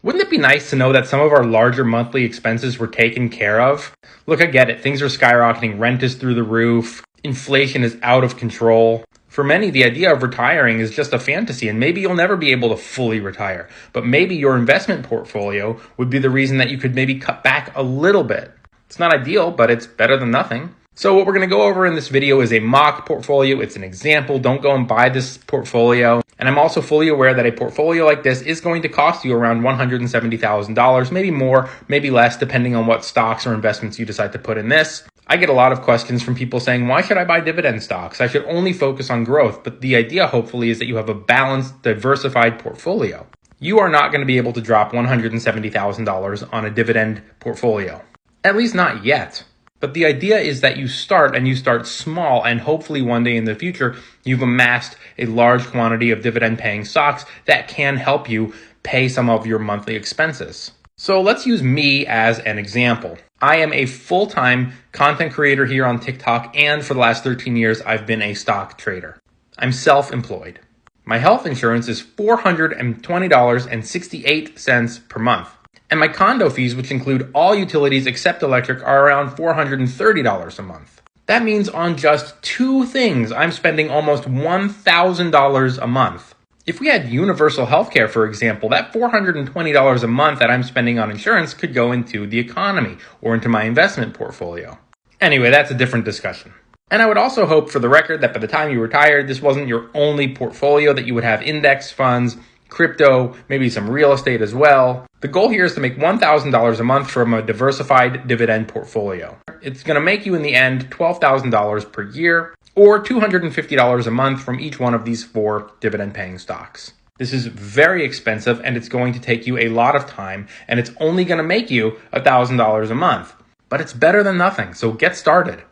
Wouldn't it be nice to know that some of our larger monthly expenses were taken care of? Look, I get it. Things are skyrocketing. Rent is through the roof. Inflation is out of control. For many, the idea of retiring is just a fantasy, and maybe you'll never be able to fully retire. But maybe your investment portfolio would be the reason that you could maybe cut back a little bit. It's not ideal, but it's better than nothing. So what we're going to go over in this video is a mock portfolio. It's an example. Don't go and buy this portfolio. And I'm also fully aware that a portfolio like this is going to cost you around $170,000, maybe more, maybe less, depending on what stocks or investments you decide to put in this. I get a lot of questions from people saying, why should I buy dividend stocks? I should only focus on growth. But the idea, hopefully, is that you have a balanced, diversified portfolio. You are not going to be able to drop $170,000 on a dividend portfolio. At least not yet. But the idea is that you start small, and hopefully one day in the future, you've amassed a large quantity of dividend paying stocks that can help you pay some of your monthly expenses. So let's use me as an example. I am a full-time content creator here on TikTok, and for the last 13 years, I've been a stock trader. I'm self-employed. My health insurance is $420.68 per month. And my condo fees, which include all utilities except electric, are around $430 a month. That means on just two things, I'm spending almost $1,000 a month. If we had universal healthcare, for example, that $420 a month that I'm spending on insurance could go into the economy or into my investment portfolio. Anyway, that's a different discussion. And I would also hope, for the record, that by the time you retired, this wasn't your only portfolio, that you would have index funds, crypto, maybe some real estate as well. The goal here is to make $1,000 a month from a diversified dividend portfolio. It's going to make you in the end $12,000 per year or $250 a month from each one of these 4 dividend paying stocks. This is very expensive, and it's going to take you a lot of time, and it's only going to make you $1,000 a month. But it's better than nothing, so get started.